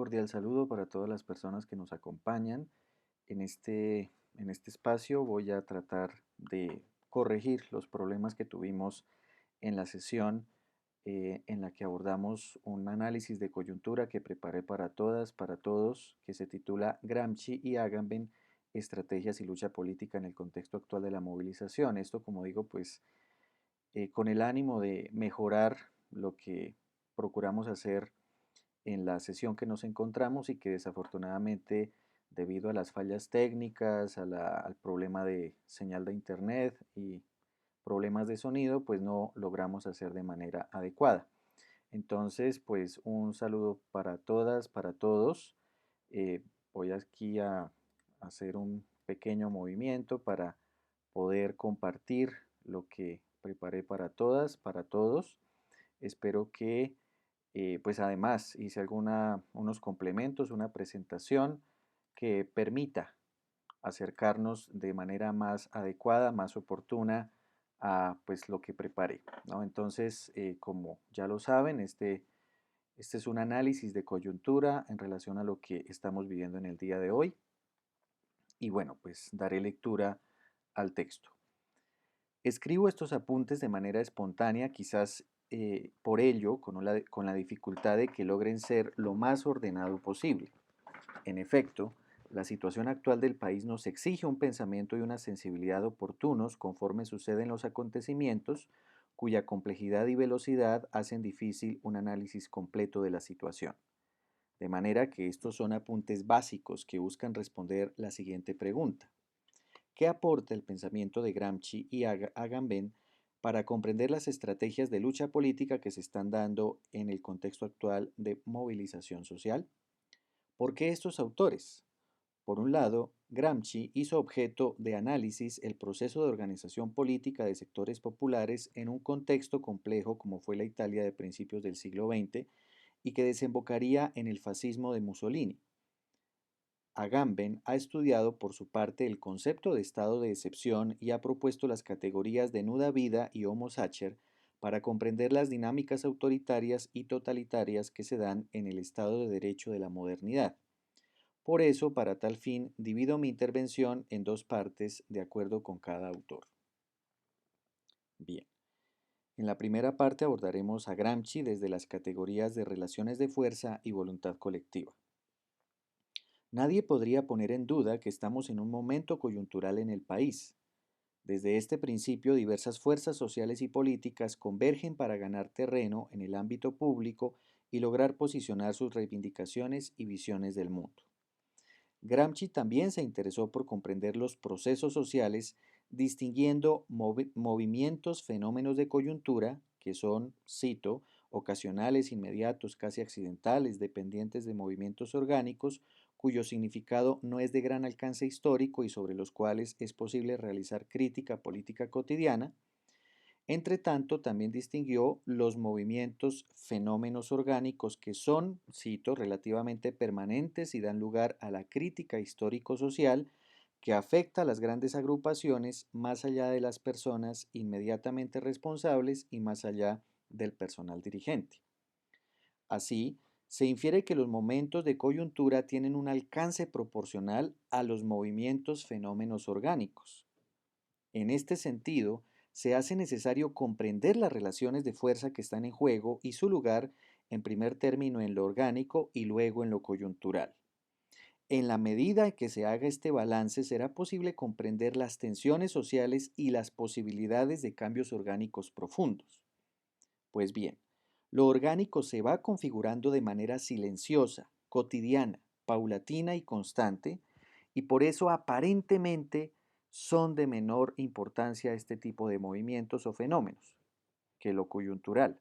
Cordial saludo para todas las personas que nos acompañan. En este espacio voy a tratar de corregir los problemas que tuvimos en la sesión en la que abordamos un análisis de coyuntura que preparé para todas, para todos, que se titula Gramsci y Agamben, estrategias y lucha política en el contexto actual de la movilización. Esto, como digo, pues con el ánimo de mejorar lo que procuramos hacer en la sesión que nos encontramos y que desafortunadamente debido a las fallas técnicas, al problema de señal de internet y problemas de sonido, pues no logramos hacer de manera adecuada. Entonces, pues un saludo para todas, para todos. Eh, Voy aquí a hacer un pequeño movimiento para poder compartir lo que preparé para todas, para todos. Espero que pues además hice unos complementos, una presentación que permita acercarnos de manera más adecuada, más oportuna a pues lo que preparé, ¿no? Entonces, como ya lo saben, este es un análisis de coyuntura en relación a lo que estamos viviendo en el día de hoy y bueno, pues daré lectura al texto. Escribo estos apuntes de manera espontánea, quizás por ello con la dificultad de que logren ser lo más ordenado posible. En efecto, la situación actual del país nos exige un pensamiento y una sensibilidad oportunos conforme suceden los acontecimientos, cuya complejidad y velocidad hacen difícil un análisis completo de la situación. De manera que estos son apuntes básicos que buscan responder la siguiente pregunta. ¿Qué aporta el pensamiento de Gramsci y Agamben para comprender las estrategias de lucha política que se están dando en el contexto actual de movilización social? ¿Por qué estos autores? Por un lado, Gramsci hizo objeto de análisis el proceso de organización política de sectores populares en un contexto complejo como fue la Italia de principios del siglo XX y que desembocaría en el fascismo de Mussolini. Agamben ha estudiado por su parte el concepto de estado de excepción y ha propuesto las categorías de nuda vida y homo sacer para comprender las dinámicas autoritarias y totalitarias que se dan en el Estado de Derecho de la modernidad. Por eso, para tal fin, divido mi intervención en dos partes de acuerdo con cada autor. Bien, en la primera parte abordaremos a Gramsci desde las categorías de relaciones de fuerza y voluntad colectiva. Nadie podría poner en duda que estamos en un momento coyuntural en el país. Desde este principio, diversas fuerzas sociales y políticas convergen para ganar terreno en el ámbito público y lograr posicionar sus reivindicaciones y visiones del mundo. Gramsci también se interesó por comprender los procesos sociales, distinguiendo movimientos, fenómenos de coyuntura, que son, cito, ocasionales, inmediatos, casi accidentales, dependientes de movimientos orgánicos, cuyo significado no es de gran alcance histórico y sobre los cuales es posible realizar crítica política cotidiana. Entre tanto, también distinguió los movimientos, fenómenos orgánicos que son, cito, relativamente permanentes y dan lugar a la crítica histórico-social que afecta a las grandes agrupaciones más allá de las personas inmediatamente responsables y más allá del personal dirigente. Así, se infiere que los momentos de coyuntura tienen un alcance proporcional a los movimientos, fenómenos orgánicos. En este sentido, se hace necesario comprender las relaciones de fuerza que están en juego y su lugar, en primer término, en lo orgánico y luego en lo coyuntural. En la medida en que se haga este balance, será posible comprender las tensiones sociales y las posibilidades de cambios orgánicos profundos. Pues bien, lo orgánico se va configurando de manera silenciosa, cotidiana, paulatina y constante, y por eso aparentemente son de menor importancia este tipo de movimientos o fenómenos que lo coyuntural.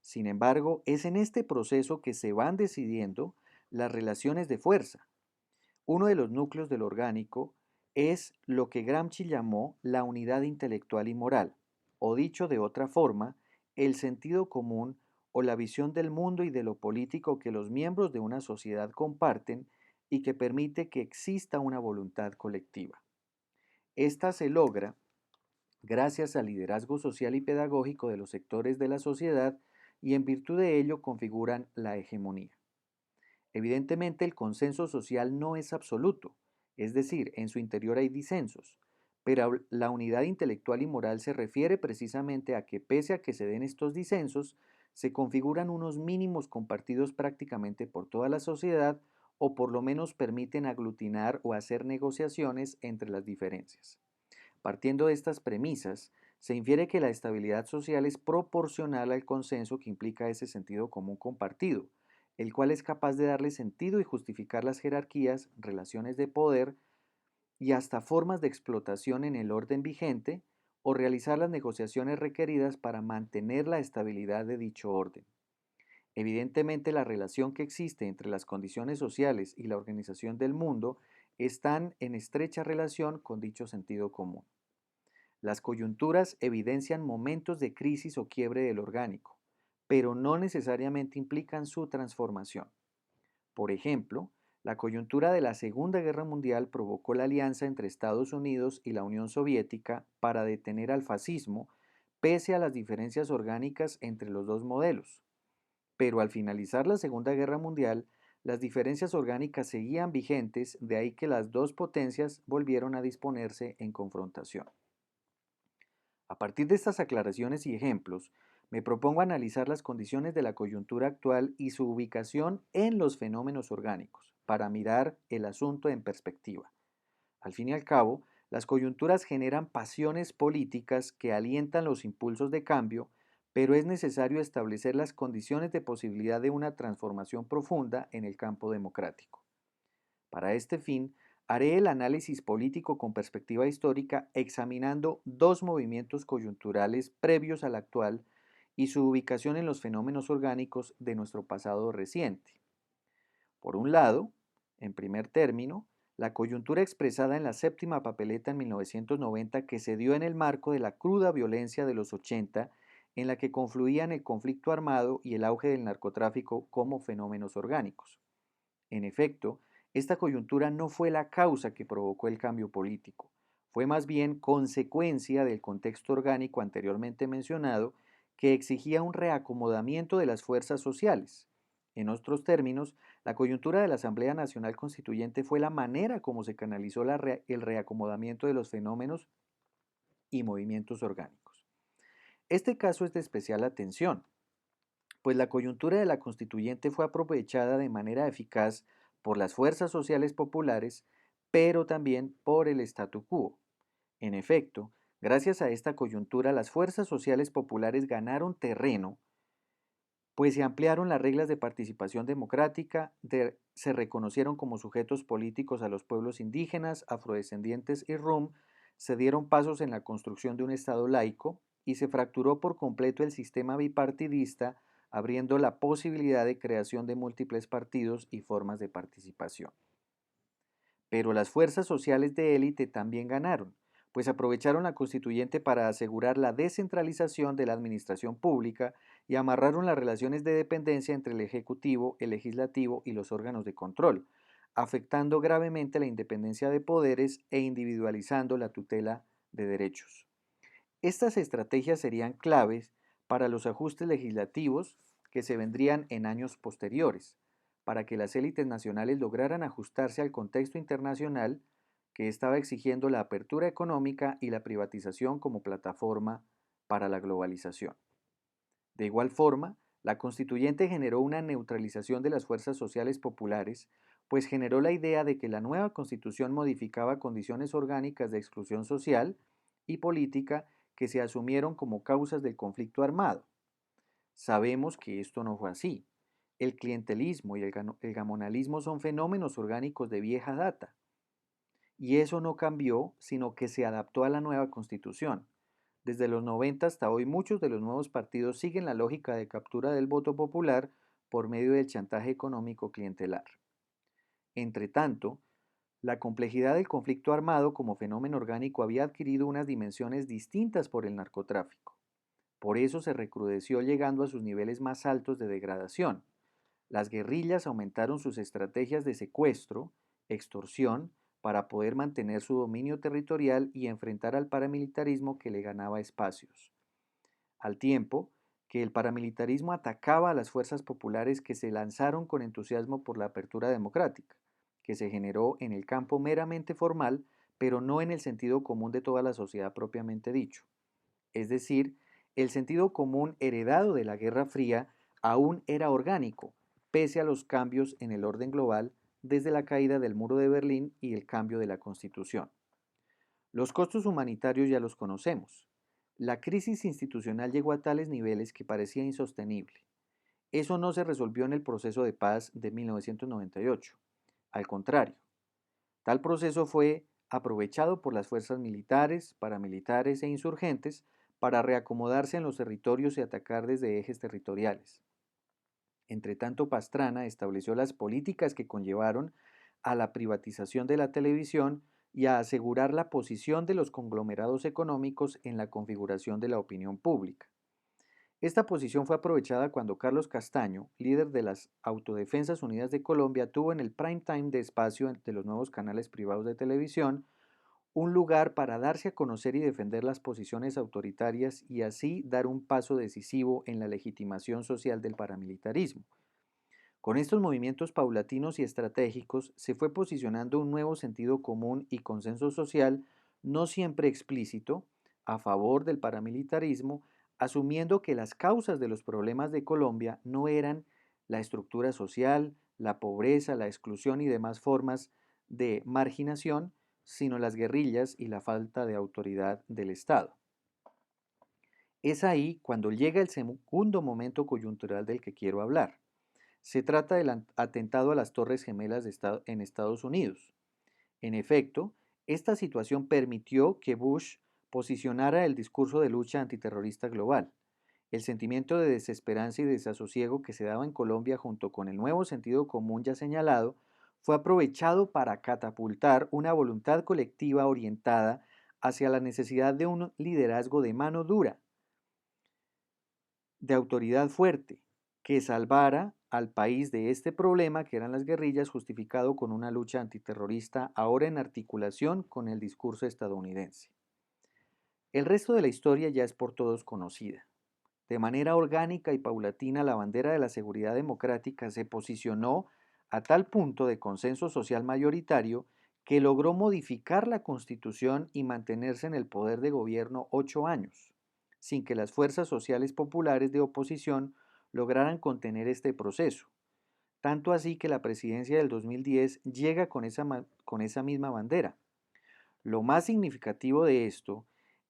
Sin embargo, es en este proceso que se van decidiendo las relaciones de fuerza. Uno de los núcleos del orgánico es lo que Gramsci llamó la unidad intelectual y moral, o dicho de otra forma, el sentido común o la visión del mundo y de lo político que los miembros de una sociedad comparten y que permite que exista una voluntad colectiva. Esta se logra gracias al liderazgo social y pedagógico de los sectores de la sociedad y en virtud de ello configuran la hegemonía. Evidentemente, el consenso social no es absoluto, es decir, en su interior hay disensos, pero la unidad intelectual y moral se refiere precisamente a que pese a que se den estos disensos, se configuran unos mínimos compartidos prácticamente por toda la sociedad o por lo menos permiten aglutinar o hacer negociaciones entre las diferencias. Partiendo de estas premisas, se infiere que la estabilidad social es proporcional al consenso que implica ese sentido común compartido, el cual es capaz de darle sentido y justificar las jerarquías, relaciones de poder y hasta formas de explotación en el orden vigente o realizar las negociaciones requeridas para mantener la estabilidad de dicho orden. Evidentemente, la relación que existe entre las condiciones sociales y la organización del mundo están en estrecha relación con dicho sentido común. Las coyunturas evidencian momentos de crisis o quiebre del orgánico, pero no necesariamente implican su transformación. Por ejemplo, la coyuntura de la Segunda Guerra Mundial provocó la alianza entre Estados Unidos y la Unión Soviética para detener al fascismo, pese a las diferencias orgánicas entre los dos modelos. Pero al finalizar la Segunda Guerra Mundial, las diferencias orgánicas seguían vigentes, de ahí que las dos potencias volvieron a disponerse en confrontación. A partir de estas aclaraciones y ejemplos, me propongo analizar las condiciones de la coyuntura actual y su ubicación en los fenómenos orgánicos, para mirar el asunto en perspectiva. Al fin y al cabo, las coyunturas generan pasiones políticas que alientan los impulsos de cambio, pero es necesario establecer las condiciones de posibilidad de una transformación profunda en el campo democrático. Para este fin, haré el análisis político con perspectiva histórica examinando dos movimientos coyunturales previos al actual y su ubicación en los fenómenos orgánicos de nuestro pasado reciente. Por un lado, en primer término, la coyuntura expresada en la séptima papeleta en 1990 que se dio en el marco de la cruda violencia de los 80, en la que confluían el conflicto armado y el auge del narcotráfico como fenómenos orgánicos. En efecto, esta coyuntura no fue la causa que provocó el cambio político, fue más bien consecuencia del contexto orgánico anteriormente mencionado que exigía un reacomodamiento de las fuerzas sociales. En otros términos, la coyuntura de la Asamblea Nacional Constituyente fue la manera como se canalizó el reacomodamiento de los fenómenos y movimientos orgánicos. Este caso es de especial atención, pues la coyuntura de la constituyente fue aprovechada de manera eficaz por las fuerzas sociales populares, pero también por el statu quo. En efecto, gracias a esta coyuntura las fuerzas sociales populares ganaron terreno, pues se ampliaron las reglas de participación democrática, se reconocieron como sujetos políticos a los pueblos indígenas, afrodescendientes y rum, se dieron pasos en la construcción de un Estado laico y se fracturó por completo el sistema bipartidista, abriendo la posibilidad de creación de múltiples partidos y formas de participación. Pero las fuerzas sociales de élite también ganaron, pues aprovecharon la constituyente para asegurar la descentralización de la administración pública y amarraron las relaciones de dependencia entre el Ejecutivo, el Legislativo y los órganos de control, afectando gravemente la independencia de poderes e individualizando la tutela de derechos. Estas estrategias serían claves para los ajustes legislativos que se vendrían en años posteriores, para que las élites nacionales lograran ajustarse al contexto internacional que estaba exigiendo la apertura económica y la privatización como plataforma para la globalización. De igual forma, la constituyente generó una neutralización de las fuerzas sociales populares, pues generó la idea de que la nueva constitución modificaba condiciones orgánicas de exclusión social y política que se asumieron como causas del conflicto armado. Sabemos que esto no fue así. El clientelismo y el gamonalismo son fenómenos orgánicos de vieja data, y eso no cambió, sino que se adaptó a la nueva constitución. Desde los 90 hasta hoy muchos de los nuevos partidos siguen la lógica de captura del voto popular por medio del chantaje económico clientelar. Entre tanto, la complejidad del conflicto armado como fenómeno orgánico había adquirido unas dimensiones distintas por el narcotráfico. Por eso se recrudeció llegando a sus niveles más altos de degradación. Las guerrillas aumentaron sus estrategias de secuestro, extorsión, para poder mantener su dominio territorial y enfrentar al paramilitarismo que le ganaba espacios. Al tiempo que el paramilitarismo atacaba a las fuerzas populares que se lanzaron con entusiasmo por la apertura democrática, que se generó en el campo meramente formal, pero no en el sentido común de toda la sociedad propiamente dicho. Es decir, el sentido común heredado de la Guerra Fría aún era orgánico, pese a los cambios en el orden global desde la caída del muro de Berlín y el cambio de la Constitución. Los costos humanitarios ya los conocemos. La crisis institucional llegó a tales niveles que parecía insostenible. Eso no se resolvió en el proceso de paz de 1998. Al contrario, tal proceso fue aprovechado por las fuerzas militares, paramilitares e insurgentes para reacomodarse en los territorios y atacar desde ejes territoriales. Entretanto, Pastrana estableció las políticas que conllevaron a la privatización de la televisión y a asegurar la posición de los conglomerados económicos en la configuración de la opinión pública. Esta posición fue aprovechada cuando Carlos Castaño, líder de las Autodefensas Unidas de Colombia, tuvo en el prime time de espacio de los nuevos canales privados de televisión un lugar para darse a conocer y defender las posiciones autoritarias y así dar un paso decisivo en la legitimación social del paramilitarismo. Con estos movimientos paulatinos y estratégicos se fue posicionando un nuevo sentido común y consenso social, no siempre explícito, a favor del paramilitarismo, asumiendo que las causas de los problemas de Colombia no eran la estructura social, la pobreza, la exclusión y demás formas de marginación, sino las guerrillas y la falta de autoridad del Estado. Es ahí cuando llega el segundo momento coyuntural del que quiero hablar. Se trata del atentado a las Torres Gemelas en Estados Unidos. En efecto, esta situación permitió que Bush posicionara el discurso de lucha antiterrorista global. El sentimiento de desesperanza y desasosiego que se daba en Colombia junto con el nuevo sentido común ya señalado fue aprovechado para catapultar una voluntad colectiva orientada hacia la necesidad de un liderazgo de mano dura, de autoridad fuerte, que salvara al país de este problema que eran las guerrillas, justificado con una lucha antiterrorista ahora en articulación con el discurso estadounidense. El resto de la historia ya es por todos conocida. De manera orgánica y paulatina, la bandera de la seguridad democrática se posicionó a tal punto de consenso social mayoritario que logró modificar la Constitución y mantenerse en el poder de gobierno 8 años, sin que las fuerzas sociales populares de oposición lograran contener este proceso. Tanto así que la presidencia del 2010 llega con esa misma bandera. Lo más significativo de esto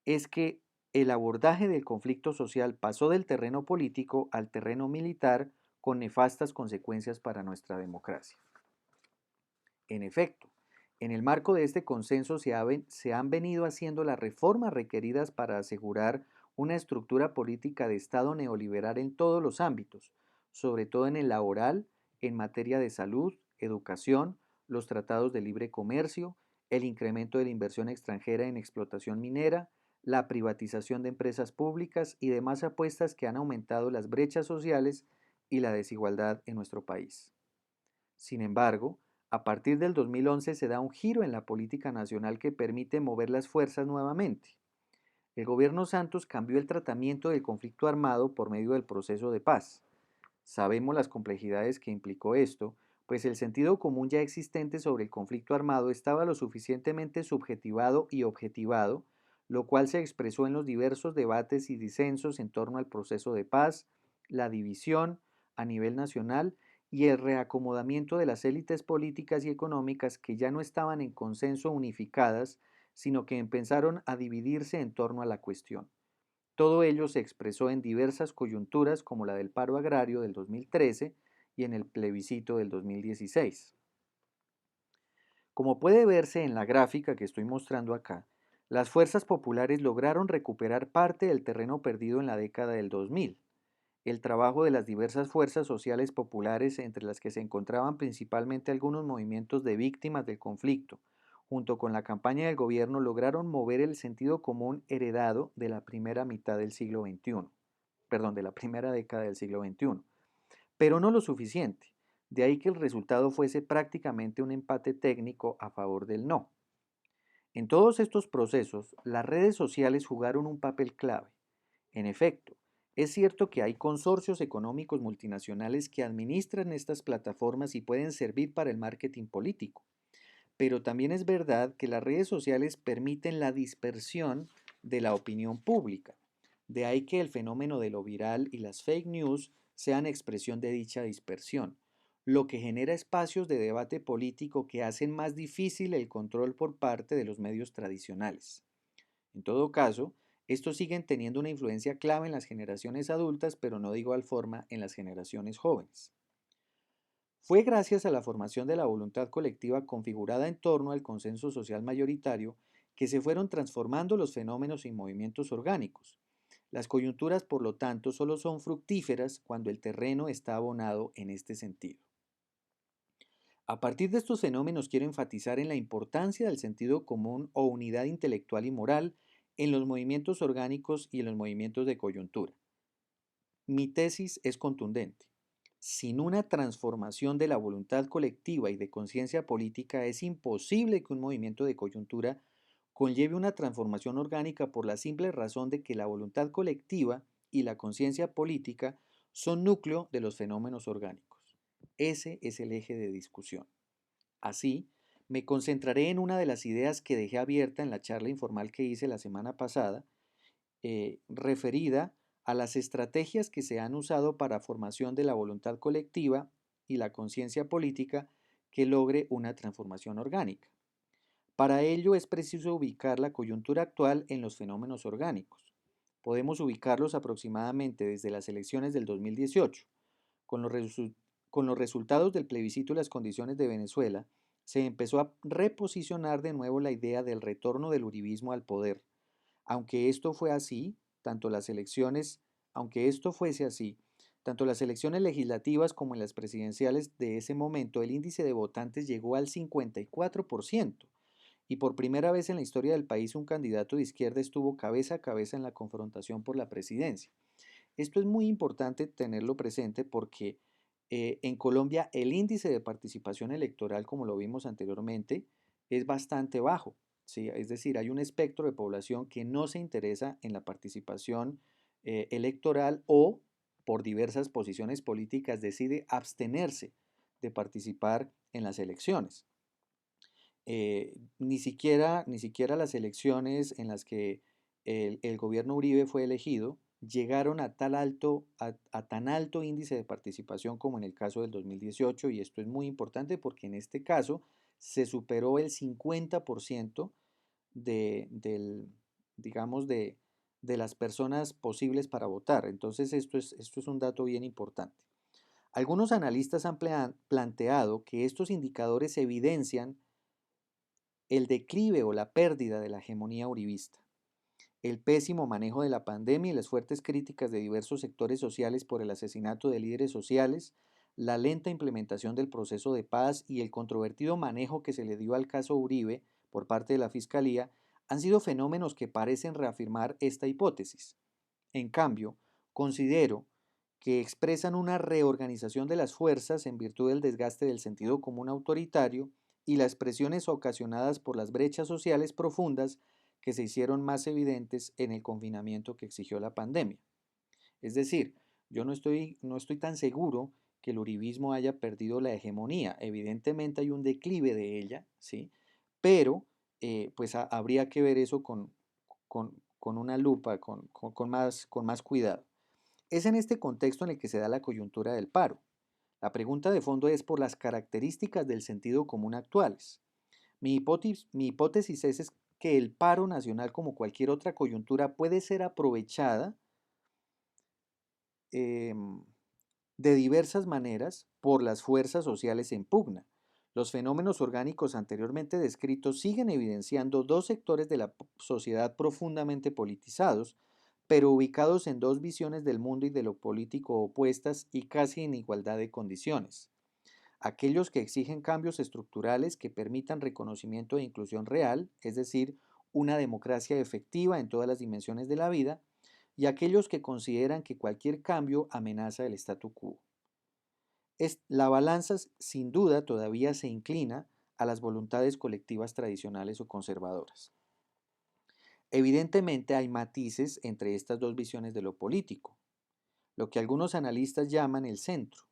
es que el abordaje del conflicto social pasó del terreno político al terreno militar con nefastas consecuencias para nuestra democracia. En efecto, en el marco de este consenso se han venido haciendo las reformas requeridas para asegurar una estructura política de Estado neoliberal en todos los ámbitos, sobre todo en el laboral, en materia de salud, educación, los tratados de libre comercio, el incremento de la inversión extranjera en explotación minera, la privatización de empresas públicas y demás apuestas que han aumentado las brechas sociales y la desigualdad en nuestro país. Sin embargo, a partir del 2011 se da un giro en la política nacional que permite mover las fuerzas nuevamente. El gobierno Santos cambió el tratamiento del conflicto armado por medio del proceso de paz. Sabemos las complejidades que implicó esto, pues el sentido común ya existente sobre el conflicto armado estaba lo suficientemente subjetivado y objetivado, lo cual se expresó en los diversos debates y disensos en torno al proceso de paz, la división a nivel nacional y el reacomodamiento de las élites políticas y económicas que ya no estaban en consenso unificadas, sino que empezaron a dividirse en torno a la cuestión. Todo ello se expresó en diversas coyunturas como la del paro agrario del 2013 y en el plebiscito del 2016. Como puede verse en la gráfica que estoy mostrando acá, las fuerzas populares lograron recuperar parte del terreno perdido en la década del 2000. El trabajo de las diversas fuerzas sociales populares, entre las que se encontraban principalmente algunos movimientos de víctimas del conflicto, junto con la campaña del gobierno, lograron mover el sentido común heredado de la primera mitad del siglo XXI, perdón, de la primera década del siglo XXI, pero no lo suficiente. De ahí que el resultado fuese prácticamente un empate técnico a favor del no. En todos estos procesos, las redes sociales jugaron un papel clave. En efecto, Es cierto que hay consorcios económicos multinacionales que administran estas plataformas y pueden servir para el marketing político, pero también es verdad que las redes sociales permiten la dispersión de la opinión pública. De ahí que el fenómeno de lo viral y las fake news sean expresión de dicha dispersión, lo que genera espacios de debate político que hacen más difícil el control por parte de los medios tradicionales. En todo caso, estos siguen teniendo una influencia clave en las generaciones adultas, pero no de igual forma en las generaciones jóvenes. Fue gracias a la formación de la voluntad colectiva configurada en torno al consenso social mayoritario que se fueron transformando los fenómenos y movimientos orgánicos. Las coyunturas, por lo tanto, solo son fructíferas cuando el terreno está abonado en este sentido. A partir de estos fenómenos quiero enfatizar en la importancia del sentido común o unidad intelectual y moral en los movimientos orgánicos y en los movimientos de coyuntura. Mi tesis es contundente. Sin una transformación de la voluntad colectiva y de conciencia política es imposible que un movimiento de coyuntura conlleve una transformación orgánica por la simple razón de que la voluntad colectiva y la conciencia política son núcleo de los fenómenos orgánicos. Ese es el eje de discusión. Así, me concentraré en una de las ideas que dejé abierta en la charla informal que hice la semana pasada, referida a las estrategias que se han usado para formación de la voluntad colectiva y la conciencia política que logre una transformación orgánica. Para ello es preciso ubicar la coyuntura actual en los fenómenos orgánicos. Podemos ubicarlos aproximadamente desde las elecciones del 2018. Con los, con los resultados del plebiscito y las condiciones de Venezuela, se empezó a reposicionar de nuevo la idea del retorno del uribismo al poder. Aunque esto fue así, tanto las elecciones, aunque esto fuese así, tanto las elecciones legislativas como en las presidenciales de ese momento, el índice de votantes llegó al 54%, y por primera vez en la historia del país un candidato de izquierda estuvo cabeza a cabeza en la confrontación por la presidencia. Esto es muy importante tenerlo presente porque en Colombia el índice de participación electoral, como lo vimos anteriormente, es bastante bajo. ¿Sí? Es decir, hay un espectro de población que no se interesa en la participación electoral o por diversas posiciones políticas decide abstenerse de participar en las elecciones. Ni siquiera las elecciones en las que el gobierno Uribe fue elegido llegaron a tan alto índice de participación como en el caso del 2018, y esto es muy importante porque en este caso se superó el 50% digamos, de las personas posibles para votar. Entonces esto es un dato bien importante. Algunos analistas han planteado que estos indicadores evidencian el declive o la pérdida de la hegemonía uribista, el pésimo manejo de la pandemia y las fuertes críticas de diversos sectores sociales por el asesinato de líderes sociales, la lenta implementación del proceso de paz y el controvertido manejo que se le dio al caso Uribe por parte de la Fiscalía han sido fenómenos que parecen reafirmar esta hipótesis. En cambio, considero que expresan una reorganización de las fuerzas en virtud del desgaste del sentido común autoritario y las presiones ocasionadas por las brechas sociales profundas que se hicieron más evidentes en el confinamiento que exigió la pandemia. Es decir, yo no estoy tan seguro que el uribismo haya perdido la hegemonía. Evidentemente hay un declive de ella, ¿sí? Pero pues habría que ver eso con una lupa, con más cuidado. Es en este contexto en el que se da la coyuntura del paro. La pregunta de fondo es por las características del sentido común actuales. Mi hipótesis es que el paro nacional, como cualquier otra coyuntura, puede ser aprovechada em, de diversas maneras por las fuerzas sociales en pugna. Los fenómenos orgánicos anteriormente descritos siguen evidenciando dos sectores de la sociedad profundamente politizados, pero ubicados en dos visiones del mundo y de lo político opuestas y casi en igualdad de condiciones. Aquellos que exigen cambios estructurales que permitan reconocimiento e inclusión real, es decir, una democracia efectiva en todas las dimensiones de la vida, y aquellos que consideran que cualquier cambio amenaza el statu quo. La balanza sin duda todavía se inclina a las voluntades colectivas tradicionales o conservadoras. Evidentemente hay matices entre estas dos visiones de lo político. lo que algunos analistas llaman el centro.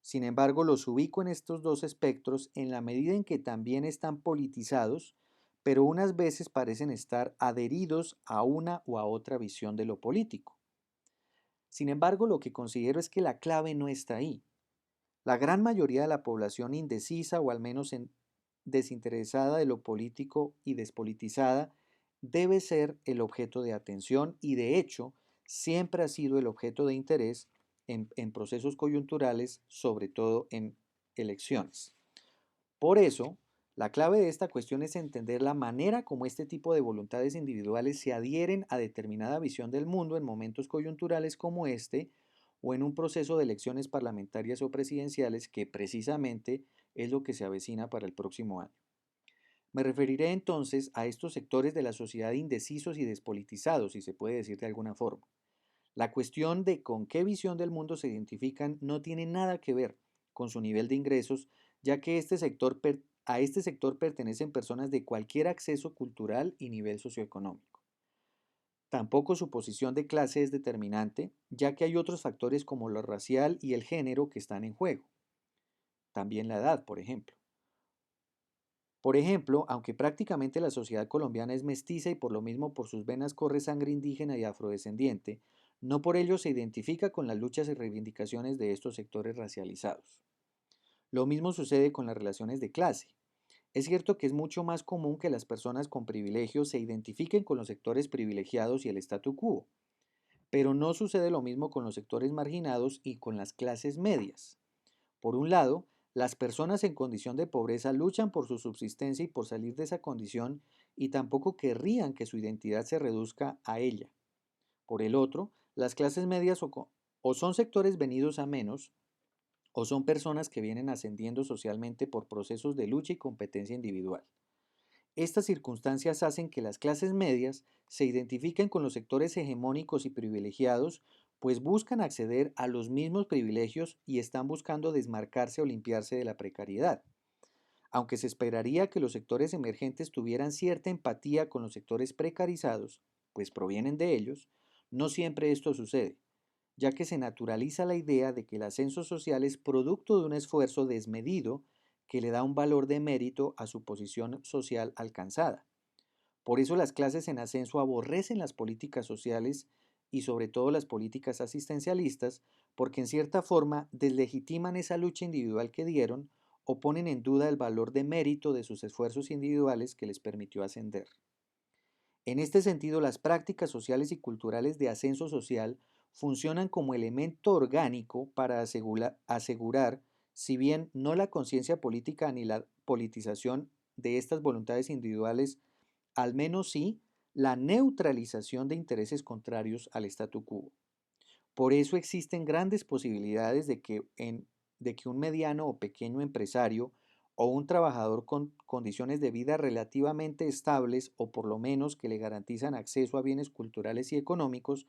Sin embargo, los ubico en estos dos espectros en la medida en que también están politizados, pero unas veces parecen estar adheridos a una o a otra visión de lo político. Sin embargo, lo que considero es que la clave no está ahí. La gran mayoría de la población indecisa o al menos desinteresada de lo político y despolitizada debe ser el objeto de atención y de hecho siempre ha sido el objeto de interés en procesos coyunturales, sobre todo en elecciones. Por eso, la clave de esta cuestión es entender la manera como este tipo de voluntades individuales se adhieren a determinada visión del mundo en momentos coyunturales como este o en un proceso de elecciones parlamentarias o presidenciales que precisamente es lo que se avecina para el próximo año. Me referiré entonces a estos sectores de la sociedad indecisos y despolitizados, si se puede decir de alguna forma. La cuestión de con qué visión del mundo se identifican no tiene nada que ver con su nivel de ingresos, ya que a este sector pertenecen personas de cualquier acceso cultural y nivel socioeconómico. Tampoco su posición de clase es determinante, ya que hay otros factores como lo racial y el género que están en juego. También la edad, por ejemplo. Por ejemplo, aunque prácticamente la sociedad colombiana es mestiza y por lo mismo por sus venas corre sangre indígena y afrodescendiente, no por ello se identifica con las luchas y reivindicaciones de estos sectores racializados. Lo mismo sucede con las relaciones de clase. Es cierto que es mucho más común que las personas con privilegios se identifiquen con los sectores privilegiados y el statu quo, pero no sucede lo mismo con los sectores marginados y con las clases medias. Por un lado, las personas en condición de pobreza luchan por su subsistencia y por salir de esa condición y tampoco querrían que su identidad se reduzca a ella. Por el otro, las clases medias o son sectores venidos a menos o son personas que vienen ascendiendo socialmente por procesos de lucha y competencia individual. Estas circunstancias hacen que las clases medias se identifiquen con los sectores hegemónicos y privilegiados, pues buscan acceder a los mismos privilegios y están buscando desmarcarse o limpiarse de la precariedad. Aunque se esperaría que los sectores emergentes tuvieran cierta empatía con los sectores precarizados, pues provienen de ellos, no siempre esto sucede, ya que se naturaliza la idea de que el ascenso social es producto de un esfuerzo desmedido que le da un valor de mérito a su posición social alcanzada. Por eso las clases en ascenso aborrecen las políticas sociales y sobre todo las políticas asistencialistas, porque en cierta forma deslegitiman esa lucha individual que dieron o ponen en duda el valor de mérito de sus esfuerzos individuales que les permitió ascender. En este sentido, las prácticas sociales y culturales de ascenso social funcionan como elemento orgánico para asegurar, si bien no la conciencia política ni la politización de estas voluntades individuales, al menos sí la neutralización de intereses contrarios al statu quo. Por eso existen grandes posibilidades de que un mediano o pequeño empresario o un trabajador con condiciones de vida relativamente estables o por lo menos que le garantizan acceso a bienes culturales y económicos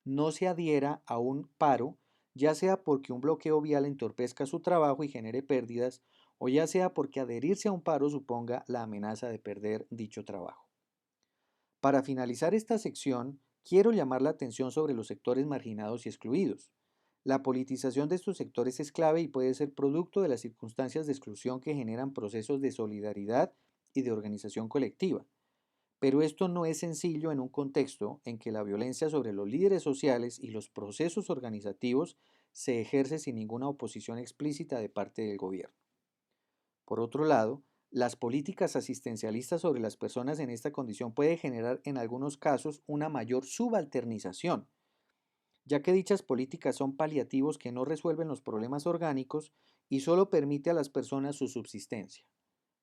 no se adhiera a un paro, ya sea porque un bloqueo vial entorpezca su trabajo y genere pérdidas, o ya sea porque adherirse a un paro suponga la amenaza de perder dicho trabajo. Para finalizar esta sección, quiero llamar la atención sobre los sectores marginados y excluidos. La politización de estos sectores es clave y puede ser producto de las circunstancias de exclusión que generan procesos de solidaridad y de organización colectiva. Pero esto no es sencillo en un contexto en que la violencia sobre los líderes sociales y los procesos organizativos se ejerce sin ninguna oposición explícita de parte del gobierno. Por otro lado, las políticas asistencialistas sobre las personas en esta condición puede generar en algunos casos una mayor subalternización, ya que dichas políticas son paliativos que no resuelven los problemas orgánicos y solo permite a las personas su subsistencia.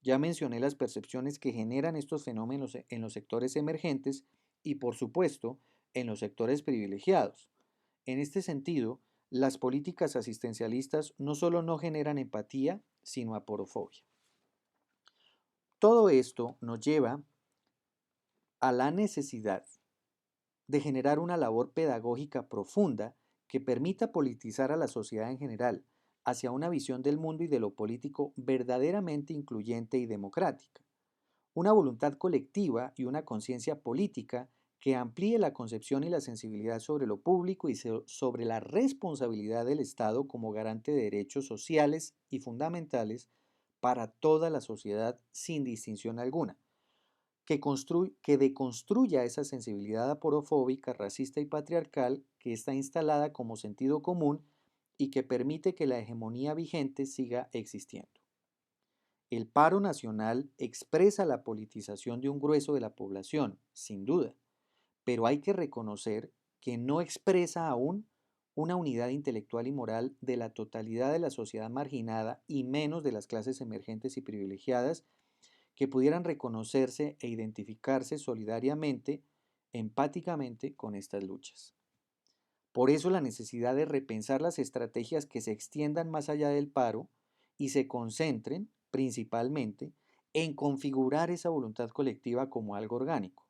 Ya mencioné las percepciones que generan estos fenómenos en los sectores emergentes y, por supuesto, en los sectores privilegiados. En este sentido, las políticas asistencialistas no solo no generan empatía, sino aporofobia. Todo esto nos lleva a la necesidad de generar una labor pedagógica profunda que permita politizar a la sociedad en general hacia una visión del mundo y de lo político verdaderamente incluyente y democrática, una voluntad colectiva y una conciencia política que amplíe la concepción y la sensibilidad sobre lo público y sobre la responsabilidad del Estado como garante de derechos sociales y fundamentales para toda la sociedad sin distinción alguna, que deconstruya esa sensibilidad aporofóbica, racista y patriarcal que está instalada como sentido común y que permite que la hegemonía vigente siga existiendo. El paro nacional expresa la politización de un grueso de la población, sin duda, pero hay que reconocer que no expresa aún una unidad intelectual y moral de la totalidad de la sociedad marginada y menos de las clases emergentes y privilegiadas que pudieran reconocerse e identificarse solidariamente, empáticamente con estas luchas. Por eso la necesidad de repensar las estrategias que se extiendan más allá del paro y se concentren, principalmente, en configurar esa voluntad colectiva como algo orgánico.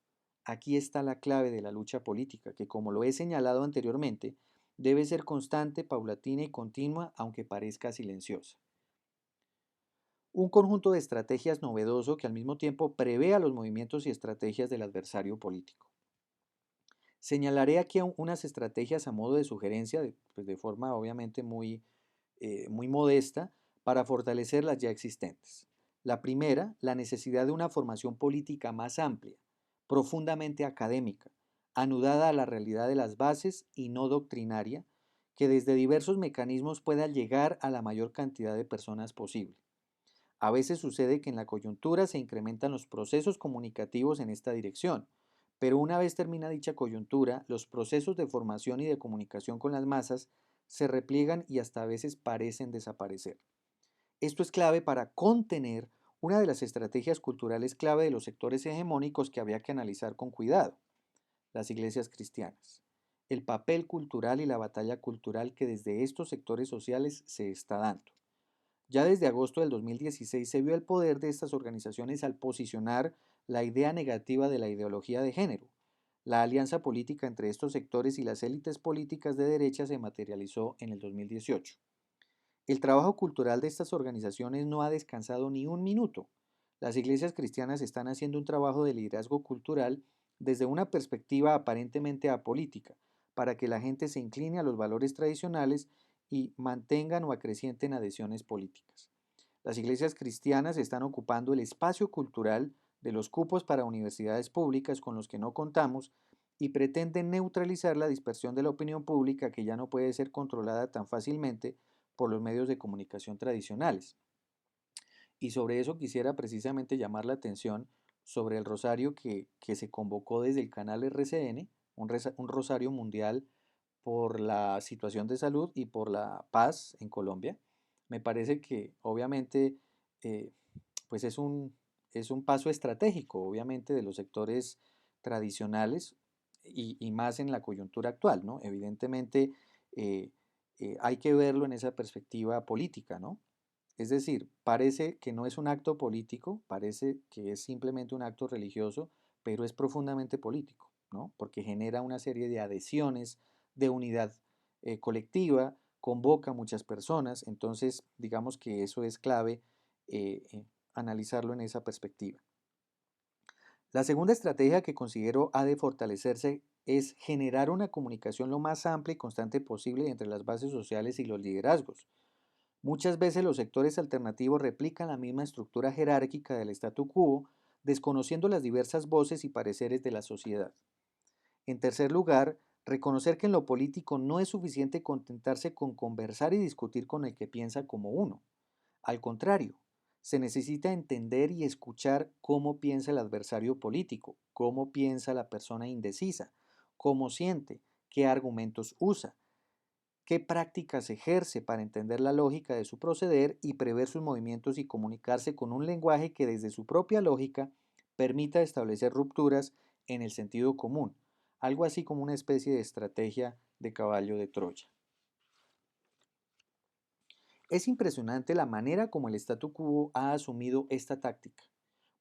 Aquí está la clave de la lucha política, que como lo he señalado anteriormente, debe ser constante, paulatina y continua, aunque parezca silenciosa. Un conjunto de estrategias novedoso que al mismo tiempo prevea los movimientos y estrategias del adversario político. Señalaré aquí unas estrategias a modo de sugerencia, pues de forma obviamente muy modesta, para fortalecer las ya existentes. La primera, la necesidad de una formación política más amplia, profundamente académica, anudada a la realidad de las bases y no doctrinaria, que desde diversos mecanismos pueda llegar a la mayor cantidad de personas posible. A veces sucede que en la coyuntura se incrementan los procesos comunicativos en esta dirección, pero una vez termina dicha coyuntura, los procesos de formación y de comunicación con las masas se repliegan y hasta a veces parecen desaparecer. Esto es clave para contener una de las estrategias culturales clave de los sectores hegemónicos que había que analizar con cuidado, las iglesias cristianas, el papel cultural y la batalla cultural que desde estos sectores sociales se está dando. Ya desde agosto del 2016 se vio el poder de estas organizaciones al posicionar la idea negativa de la ideología de género. La alianza política entre estos sectores y las élites políticas de derecha se materializó en el 2018. El trabajo cultural de estas organizaciones no ha descansado ni un minuto. Las iglesias cristianas están haciendo un trabajo de liderazgo cultural desde una perspectiva aparentemente apolítica, para que la gente se incline a los valores tradicionales y mantengan o acrecienten adhesiones políticas. Las iglesias cristianas están ocupando el espacio cultural de los cupos para universidades públicas con los que no contamos y pretenden neutralizar la dispersión de la opinión pública que ya no puede ser controlada tan fácilmente por los medios de comunicación tradicionales. Y sobre eso quisiera precisamente llamar la atención sobre el rosario que se convocó desde el canal RCN, un rosario mundial por la situación de salud y por la paz en Colombia. Me parece que obviamente eh, pues es un paso estratégico, obviamente, de los sectores tradicionales y más en la coyuntura actual, ¿no? Evidentemente eh, hay que verlo en esa perspectiva política, ¿no? Es decir, parece que no es un acto político, parece que es simplemente un acto religioso, pero es profundamente político, ¿no? Porque genera una serie de adhesiones, de unidad colectiva, convoca a muchas personas, entonces digamos que eso es clave analizarlo en esa perspectiva. La segunda estrategia que considero ha de fortalecerse es generar una comunicación lo más amplia y constante posible entre las bases sociales y los liderazgos. Muchas veces los sectores alternativos replican la misma estructura jerárquica del statu quo, desconociendo las diversas voces y pareceres de la sociedad. En tercer lugar, reconocer que en lo político no es suficiente contentarse con conversar y discutir con el que piensa como uno. Al contrario, se necesita entender y escuchar cómo piensa el adversario político, cómo piensa la persona indecisa, cómo siente, qué argumentos usa, qué prácticas ejerce para entender la lógica de su proceder y prever sus movimientos y comunicarse con un lenguaje que desde su propia lógica permita establecer rupturas en el sentido común, algo así como una especie de estrategia de caballo de Troya. Es impresionante la manera como el statu quo ha asumido esta táctica,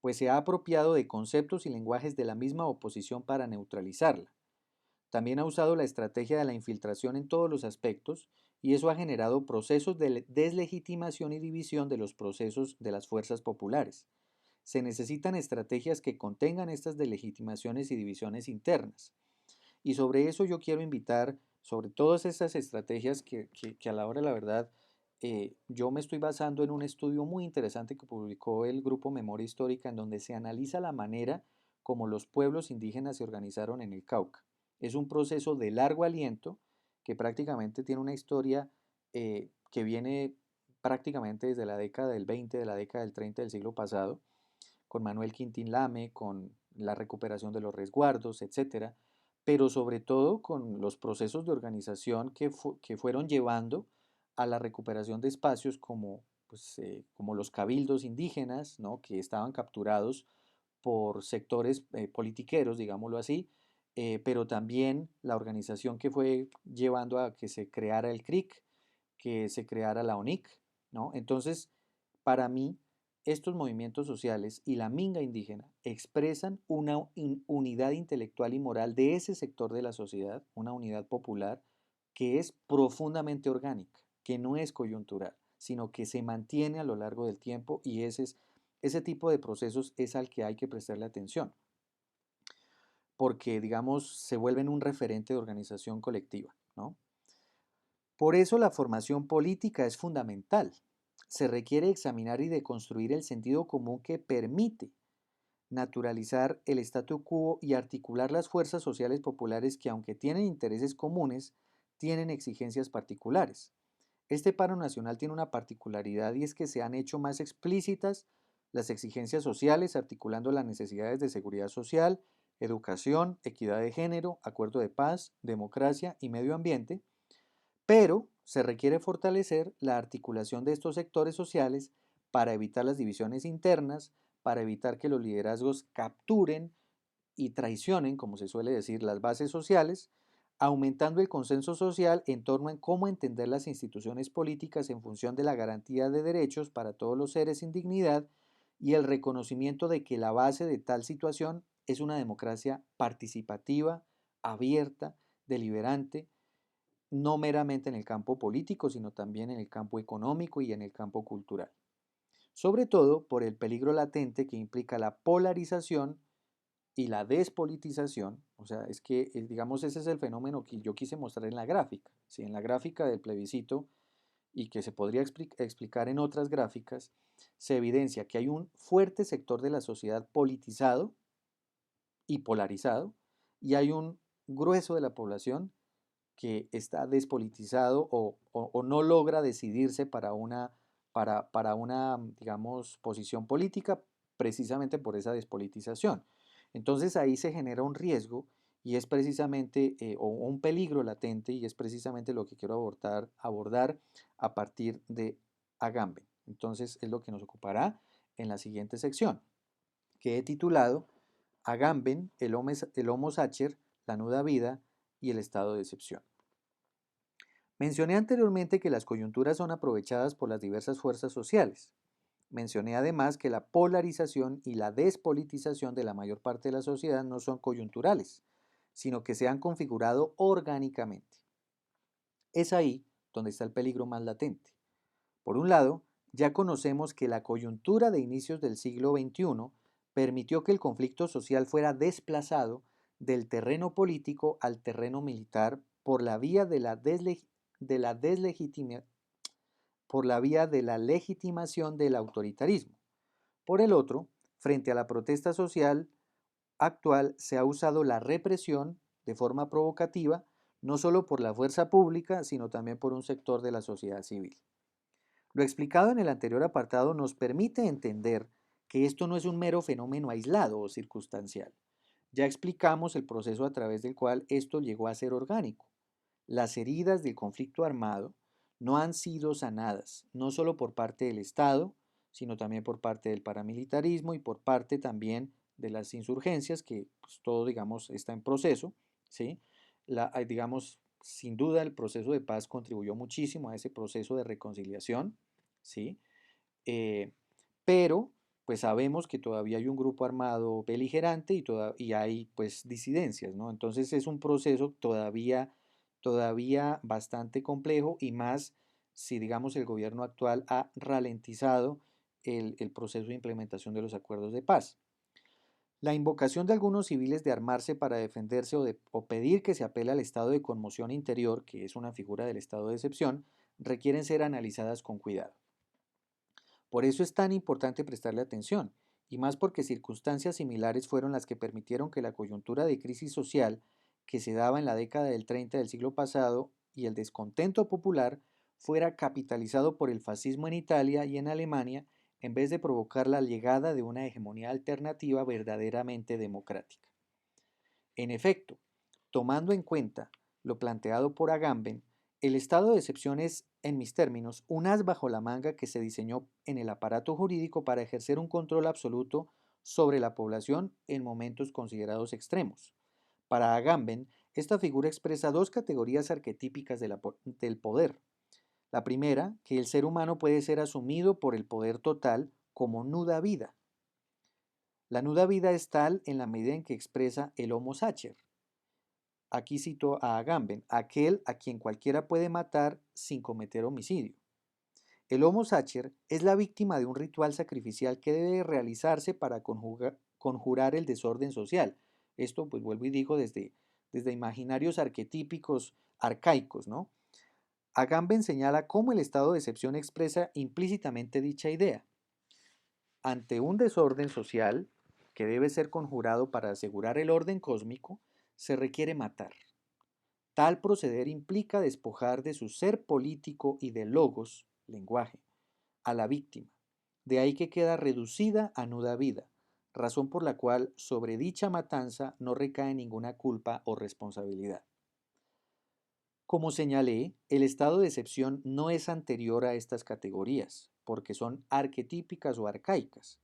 pues se ha apropiado de conceptos y lenguajes de la misma oposición para neutralizarla. También ha usado la estrategia de la infiltración en todos los aspectos y eso ha generado procesos de deslegitimación y división de los procesos de las fuerzas populares. se necesitan estrategias que contengan estas delegitimaciones y divisiones internas. Y sobre eso yo quiero invitar, sobre todas estas estrategias que a la hora de la verdad, yo me estoy basando en un estudio muy interesante que publicó el grupo Memoria Histórica, en donde se analiza la manera como los pueblos indígenas se organizaron en el Cauca. Es un proceso de largo aliento que prácticamente tiene una historia que viene prácticamente desde la década del 20, de la década del 30 del siglo pasado, con Manuel Quintín Lame, con la recuperación de los resguardos, etcétera, pero sobre todo con los procesos de organización que fueron llevando a la recuperación de espacios como, pues, como los cabildos indígenas, ¿no? Que estaban capturados por sectores politiqueros, digámoslo así, pero también la organización que fue llevando a que se creara el CRIC, que se creara la ONIC, ¿no? Entonces, para mí, estos movimientos sociales y la minga indígena expresan una unidad intelectual y moral de ese sector de la sociedad, una unidad popular que es profundamente orgánica, que no es coyuntural, sino que se mantiene a lo largo del tiempo y ese tipo de procesos es al que hay que prestarle atención, porque, digamos, se vuelven un referente de organización colectiva, ¿no? Por eso la formación política es fundamental. Se requiere examinar y deconstruir el sentido común que permite naturalizar el statu quo y articular las fuerzas sociales populares que, aunque tienen intereses comunes, tienen exigencias particulares. Este paro nacional tiene una particularidad y es que se han hecho más explícitas las exigencias sociales, articulando las necesidades de seguridad social, educación, equidad de género, acuerdo de paz, democracia y medio ambiente, pero se requiere fortalecer la articulación de estos sectores sociales para evitar las divisiones internas, para evitar que los liderazgos capturen y traicionen, como se suele decir, las bases sociales, aumentando el consenso social en torno a cómo entender las instituciones políticas en función de la garantía de derechos para todos los seres sin dignidad y el reconocimiento de que la base de tal situación es una democracia participativa, abierta, deliberante, no meramente en el campo político, sino también en el campo económico y en el campo cultural. Sobre todo por el peligro latente que implica la polarización y la despolitización, o sea, es que, digamos, ese es el fenómeno que yo quise mostrar en la gráfica. ¿Sí? En la gráfica del plebiscito, y que se podría explicar en otras gráficas, se evidencia que hay un fuerte sector de la sociedad politizado y polarizado, y hay un grueso de la población que está despolitizado o no logra decidirse para una, digamos, posición política precisamente por esa despolitización. Entonces ahí se genera un riesgo y es precisamente, o un peligro latente y es precisamente lo que quiero abordar a partir de Agamben. Entonces es lo que nos ocupará en la siguiente sección, que he titulado Agamben, el Homo Sacer, la nuda vida y el estado de excepción. Mencioné anteriormente que las coyunturas son aprovechadas por las diversas fuerzas sociales. Mencioné además que la polarización y la despolitización de la mayor parte de la sociedad no son coyunturales, sino que se han configurado orgánicamente. Es ahí donde está el peligro más latente. Por un lado, ya conocemos que la coyuntura de inicios del siglo XXI permitió que el conflicto social fuera desplazado del terreno político al terreno militar por la vía de la, por la vía de la legitimación del autoritarismo. Por el otro, frente a la protesta social actual se ha usado la represión de forma provocativa, no solo por la fuerza pública, sino también por un sector de la sociedad civil. Lo explicado en el anterior apartado nos permite entender que esto no es un mero fenómeno aislado o circunstancial. Ya explicamos el proceso a través del cual esto llegó a ser orgánico. Las heridas del conflicto armado no han sido sanadas, no solo por parte del Estado, sino también por parte del paramilitarismo y por parte también de las insurgencias, que pues, todo, digamos, está en proceso, ¿sí? Digamos, sin duda el proceso de paz contribuyó muchísimo a ese proceso de reconciliación, ¿sí? Eh, pero pues sabemos que todavía hay un grupo armado beligerante y hay pues disidencias, ¿no? Entonces es un proceso todavía bastante complejo y más si digamos el gobierno actual ha ralentizado el proceso de implementación de los acuerdos de paz. La invocación de algunos civiles de armarse para defenderse o pedir que se apele al estado de conmoción interior, que es una figura del estado de excepción, requieren ser analizadas con cuidado. Por eso es tan importante prestarle atención, y más porque circunstancias similares fueron las que permitieron que la coyuntura de crisis social que se daba en la década del 30 del siglo pasado y el descontento popular fuera capitalizado por el fascismo en Italia y en Alemania en vez de provocar la llegada de una hegemonía alternativa verdaderamente democrática. En efecto, tomando en cuenta lo planteado por Agamben, el estado de excepción es, en mis términos, un as bajo la manga que se diseñó en el aparato jurídico para ejercer un control absoluto sobre la población en momentos considerados extremos. Para Agamben, esta figura expresa dos categorías arquetípicas del poder. La primera, que el ser humano puede ser asumido por el poder total como nuda vida. La nuda vida es tal en la medida en que expresa el homo sacer. Aquí cito a Agamben, aquel a quien cualquiera puede matar sin cometer homicidio. El Homo sacer es la víctima de un ritual sacrificial que debe realizarse para conjurar el desorden social. Esto, pues vuelvo y digo, desde imaginarios arquetípicos arcaicos, ¿no? Agamben señala cómo el estado de excepción expresa implícitamente dicha idea. Ante un desorden social que debe ser conjurado para asegurar el orden cósmico, se requiere matar. Tal proceder implica despojar de su ser político y de logos, lenguaje, a la víctima. De ahí que queda reducida a nuda vida, razón por la cual sobre dicha matanza no recae ninguna culpa o responsabilidad. Como señalé, el estado de excepción no es anterior a estas categorías, porque son arquetípicas o arcaicas.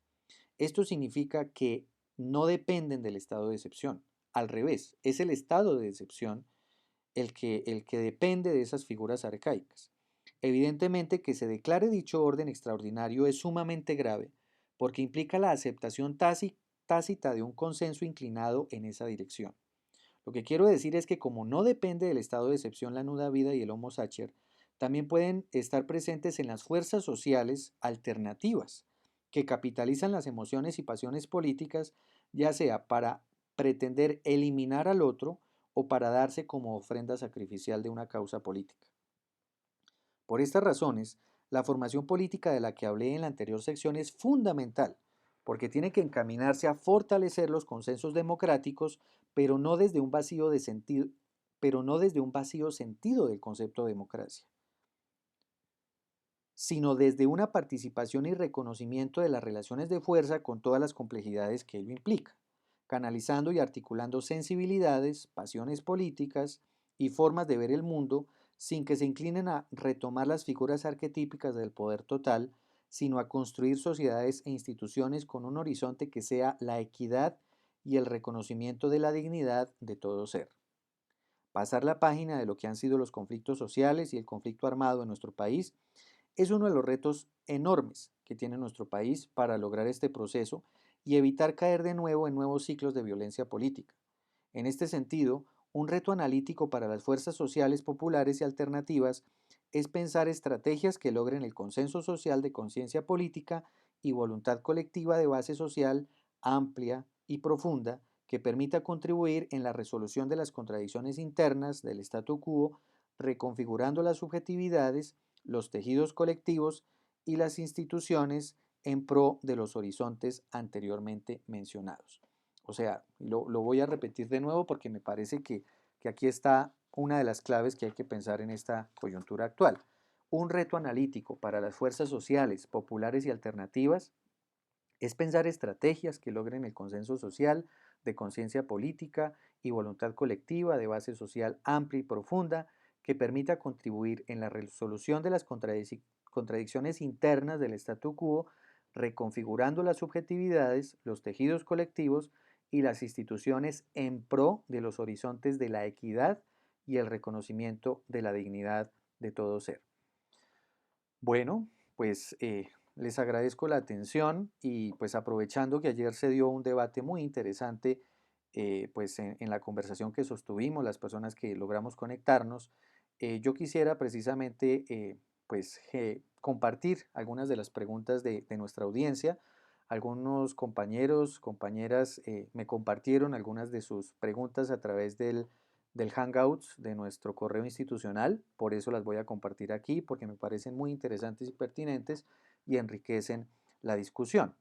Esto significa que no dependen del estado de excepción. Al revés, es el estado de excepción el que depende de esas figuras arcaicas. Evidentemente que se declare dicho orden extraordinario es sumamente grave, porque implica la aceptación tácita de un consenso inclinado en esa dirección. Lo que quiero decir es que como no depende del estado de excepción la nuda vida y el homo sacer, también pueden estar presentes en las fuerzas sociales alternativas, que capitalizan las emociones y pasiones políticas, ya sea para pretender eliminar al otro o para darse como ofrenda sacrificial de una causa política. Por estas razones, la formación política de la que hablé en la anterior sección es fundamental, porque tiene que encaminarse a fortalecer los consensos democráticos, pero no desde un vacío de sentido, pero no desde un vacío sentido del concepto de democracia, sino desde una participación y reconocimiento de las relaciones de fuerza con todas las complejidades que ello implica, canalizando y articulando sensibilidades, pasiones políticas y formas de ver el mundo sin que se inclinen a retomar las figuras arquetípicas del poder total, sino a construir sociedades e instituciones con un horizonte que sea la equidad y el reconocimiento de la dignidad de todo ser. Pasar la página de lo que han sido los conflictos sociales y el conflicto armado en nuestro país es uno de los retos enormes que tiene nuestro país para lograr este proceso y evitar caer de nuevo en nuevos ciclos de violencia política. En este sentido, un reto analítico para las fuerzas sociales populares y alternativas es pensar estrategias que logren el consenso social de conciencia política y voluntad colectiva de base social amplia y profunda que permita contribuir en la resolución de las contradicciones internas del statu quo, reconfigurando las subjetividades, los tejidos colectivos y las instituciones en pro de los horizontes anteriormente mencionados. O sea, lo voy a repetir de nuevo porque me parece que aquí está una de las claves que hay que pensar en esta coyuntura actual. Un reto analítico para las fuerzas sociales, populares y alternativas es pensar estrategias que logren el consenso social de conciencia política y voluntad colectiva de base social amplia y profunda que permita contribuir en la resolución de las contradicciones internas del statu quo, reconfigurando las subjetividades, los tejidos colectivos y las instituciones en pro de los horizontes de la equidad y el reconocimiento de la dignidad de todo ser. Bueno, pues les agradezco la atención y pues aprovechando que ayer se dio un debate muy interesante pues en la conversación que sostuvimos, las personas que logramos conectarnos, yo quisiera precisamente pues compartir algunas de las preguntas de nuestra audiencia. Algunos compañeros, compañeras me compartieron algunas de sus preguntas a través del Hangouts de nuestro correo institucional. Por eso las voy a compartir aquí porque me parecen muy interesantes y pertinentes y enriquecen la discusión.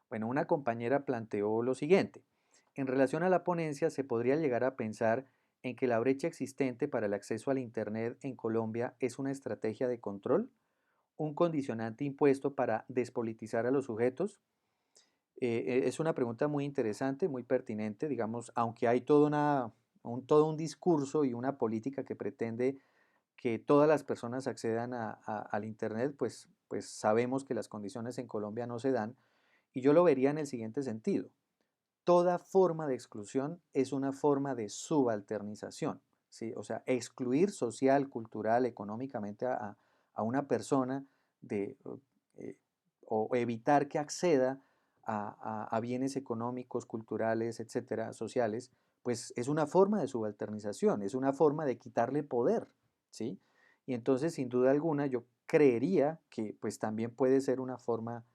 Bueno, una compañera planteó lo siguiente. En relación a la ponencia, se podría llegar a pensar en que la brecha existente para el acceso al Internet en Colombia es una estrategia de control, un condicionante impuesto para despolitizar a los sujetos. Es una pregunta muy interesante, muy pertinente, digamos, aunque hay todo un discurso y una política que pretende que todas las personas accedan al Internet, pues sabemos que las condiciones en Colombia no se dan, y yo lo vería en el siguiente sentido. Toda forma de exclusión es una forma de subalternización, ¿sí? O sea, excluir social, cultural, económicamente a una persona de, eh, o evitar que acceda a bienes económicos, culturales, etcétera, sociales, pues es una forma de subalternización, es una forma de quitarle poder, ¿sí? Y entonces, sin duda alguna, yo creería que pues también puede ser una forma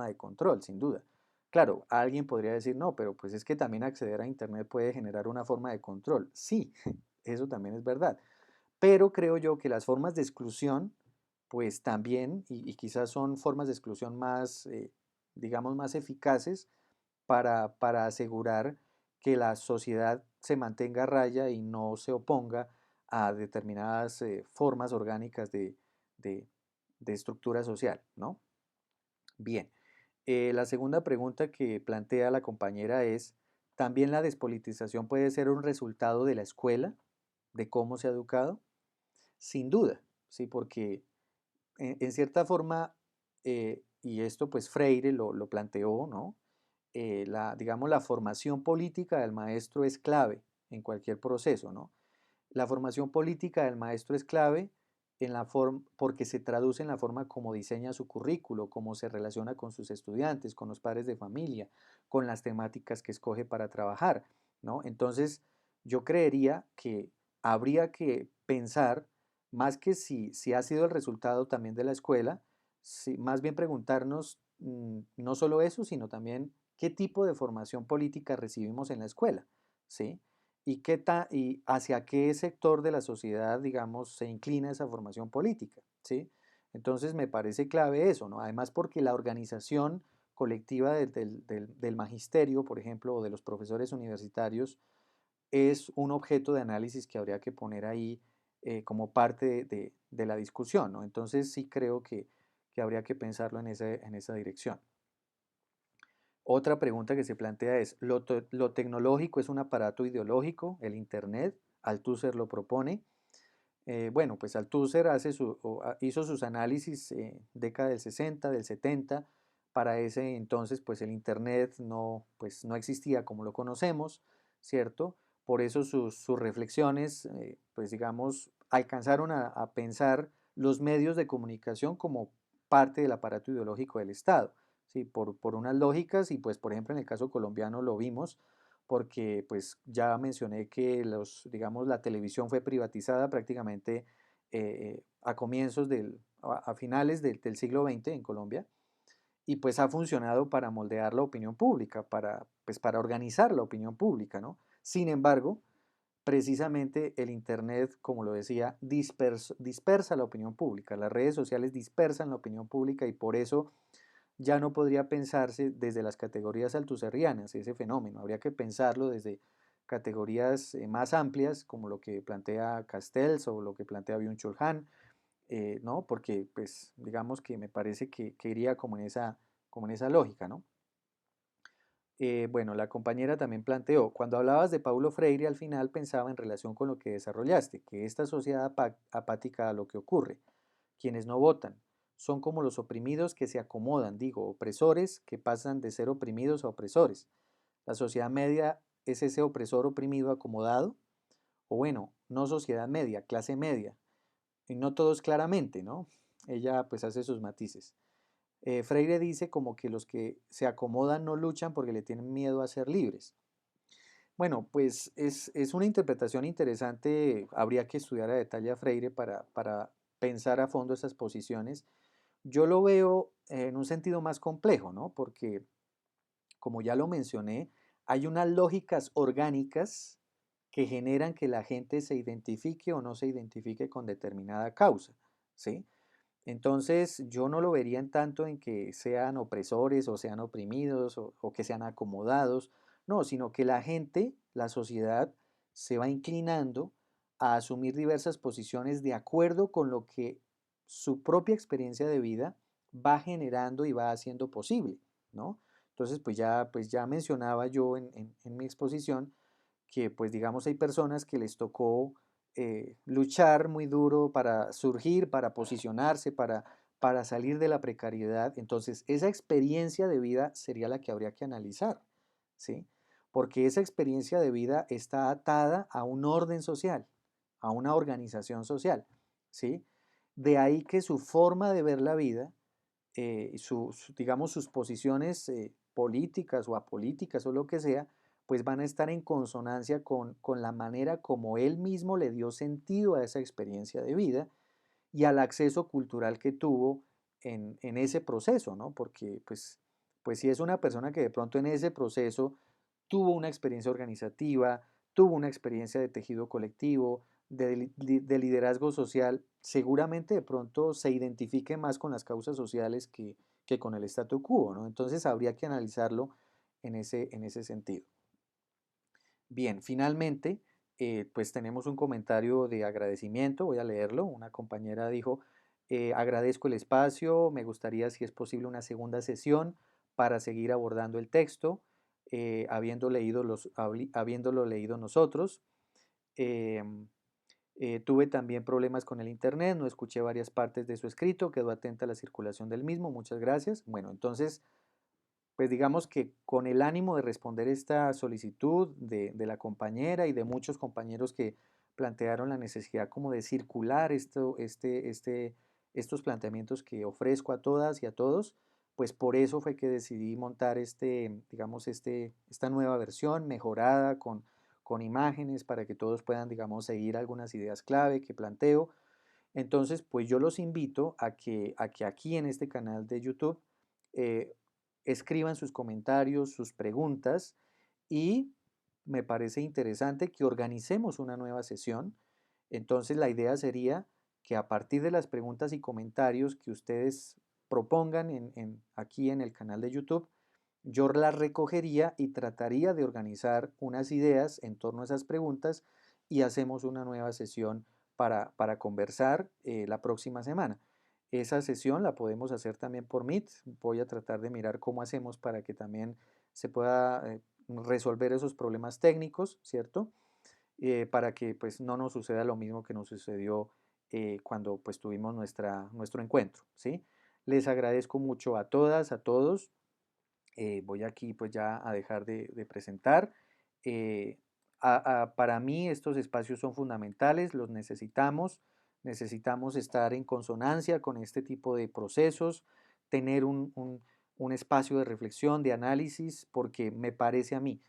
de control, sin duda. Claro, alguien podría decir, no, pero pues es que también acceder a Internet puede generar una forma de control. Sí, eso también es verdad. Pero creo yo que las formas de exclusión, pues también, y quizás son formas de exclusión más, digamos, más eficaces para asegurar que la sociedad se mantenga a raya y no se oponga a determinadas formas orgánicas de, de estructura social, ¿no? Bien. La segunda pregunta que plantea la compañera es, ¿también la despolitización puede ser un resultado de la escuela, de cómo se ha educado? Sin duda, sí, porque en cierta forma, y esto pues Freire lo planteó, ¿no? Digamos, la formación política del maestro es clave en cualquier proceso, ¿no? La formación política del maestro es clave en la forma, porque se traduce en la forma como diseña su currículo, cómo se relaciona con sus estudiantes, con los padres de familia, con las temáticas que escoge para trabajar, ¿no? Entonces, yo creería que habría que pensar, más que si ha sido el resultado también de la escuela, más bien preguntarnos no solo eso, sino también qué tipo de formación política recibimos en la escuela, ¿sí? Y hacia qué sector de la sociedad, digamos, se inclina esa formación política, ¿sí? Entonces me parece clave eso, ¿no? Además porque la organización colectiva del magisterio, por ejemplo, o de los profesores universitarios, es un objeto de análisis que habría que poner ahí como parte de la discusión, ¿no? Entonces sí creo que habría que pensarlo en esa dirección. Otra pregunta que se plantea es, ¿lo tecnológico es un aparato ideológico, el Internet? Althusser lo propone. Bueno, pues Althusser hizo sus análisis década del 60, del 70. Para ese entonces, pues el Internet pues, no existía como lo conocemos, ¿cierto? Por eso sus reflexiones, pues digamos, alcanzaron a pensar los medios de comunicación como parte del aparato ideológico del Estado, ¿sí? Por unas lógicas y pues, por ejemplo, en el caso colombiano lo vimos porque pues ya mencioné que digamos, la televisión fue privatizada prácticamente a comienzos a finales del siglo XX en Colombia y pues ha funcionado para moldear la opinión pública, pues para organizar la opinión pública, ¿no? Sin embargo, precisamente el Internet, como lo decía, dispersa la opinión pública, las redes sociales dispersan la opinión pública y por eso ya no podría pensarse desde las categorías altusserrianas ese fenómeno, habría que pensarlo desde categorías más amplias, como lo que plantea Castells o lo que plantea Byung-Chul Han, ¿no? Porque, pues, digamos que me parece que iría como en esa lógica, ¿no? Bueno, la compañera también planteó, cuando hablabas de Paulo Freire, al final pensaba en relación con lo que desarrollaste, que esta sociedad apática a lo que ocurre, quienes no votan, son como los oprimidos que se acomodan, digo, opresores que pasan de ser oprimidos a opresores. La sociedad media es ese opresor oprimido acomodado, o bueno, no sociedad media, clase media, y no todos claramente, ¿no? Ella pues hace sus matices. Freire dice como que los que se acomodan no luchan porque le tienen miedo a ser libres. Bueno, pues es una interpretación interesante, habría que estudiar a detalle a Freire para pensar a fondo esas posiciones. Yo lo veo en un sentido más complejo, ¿no? Porque, como ya lo mencioné, hay unas lógicas orgánicas que generan que la gente se identifique o no se identifique con determinada causa, ¿sí? Entonces, yo no lo vería en tanto en que sean opresores o sean oprimidos o que sean acomodados, no, sino que la gente, la sociedad, se va inclinando a asumir diversas posiciones de acuerdo con lo que su propia experiencia de vida va generando y va haciendo posible, ¿no? Entonces, pues ya mencionaba yo en mi exposición que, pues digamos, hay personas que les tocó luchar muy duro para surgir, para posicionarse, para salir de la precariedad. Entonces, esa experiencia de vida sería la que habría que analizar, ¿sí? Porque esa experiencia de vida está atada a un orden social, a una organización social, ¿sí? De ahí que su forma de ver la vida, digamos, sus posiciones políticas o apolíticas o lo que sea, pues van a estar en consonancia con la manera como él mismo le dio sentido a esa experiencia de vida y al acceso cultural que tuvo en ese proceso, ¿no? Porque pues si es una persona que de pronto en ese proceso tuvo una experiencia organizativa, tuvo una experiencia de tejido colectivo, de liderazgo social, seguramente de pronto se identifique más con las causas sociales que con el statu quo, ¿no? Entonces habría que analizarlo en ese sentido. Bien, finalmente, pues tenemos un comentario de agradecimiento, voy a leerlo. Una compañera dijo, agradezco el espacio, me gustaría si es posible una segunda sesión para seguir abordando el texto, habiéndolo leído nosotros. Em, Tuve también problemas con el internet, no escuché varias partes de su escrito, quedo atenta a la circulación del mismo, muchas gracias. Bueno, entonces pues digamos que con el ánimo de responder esta solicitud de la compañera y de muchos compañeros que plantearon la necesidad como de circular estos planteamientos que ofrezco a todas y a todos, pues por eso fue que decidí montar digamos, esta nueva versión mejorada con imágenes para que todos puedan, digamos, seguir algunas ideas clave que planteo. Entonces, pues yo los invito a que aquí en este canal de YouTube eh, escriban sus comentarios, sus preguntas y me parece interesante que organicemos una nueva sesión. Entonces, la idea sería que a partir de las preguntas y comentarios que ustedes propongan aquí en el canal de YouTube, yo las recogería y trataría de organizar unas ideas en torno a esas preguntas y hacemos una nueva sesión para conversar la próxima semana. Esa sesión la podemos hacer también por Meet. Voy a tratar de mirar cómo hacemos para que también se pueda resolver esos problemas técnicos, ¿cierto? Para que pues no nos suceda lo mismo que nos sucedió cuando pues tuvimos nuestro encuentro, ¿sí? Les agradezco mucho a todas, a todos. Voy aquí pues ya a dejar de presentar. Eh, para mí estos espacios son fundamentales, los necesitamos, necesitamos estar en consonancia con este tipo de procesos, tener un espacio de reflexión, de análisis, porque me parece a mí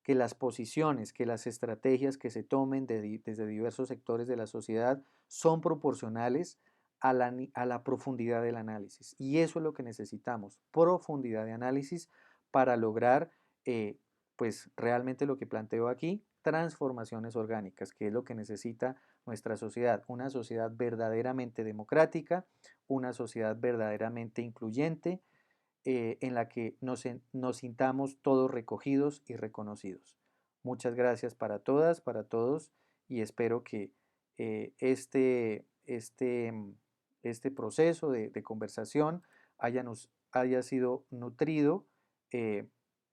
que las posiciones, que las estrategias que se tomen desde diversos sectores de la sociedad son proporcionales a la profundidad del análisis. Y eso es lo que necesitamos, profundidad de análisis para lograr, pues realmente lo que planteo aquí, transformaciones orgánicas, que es lo que necesita nuestra sociedad, una sociedad verdaderamente democrática, una sociedad verdaderamente incluyente, en la que nos sintamos todos recogidos y reconocidos. Muchas gracias para todas, para todos, y espero que eh, este, este, mm, este proceso de conversación haya sido nutrido eh,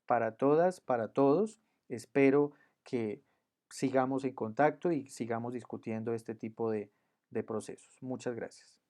para todas, para todos. Espero que sigamos en contacto y sigamos discutiendo este tipo de procesos. Muchas gracias.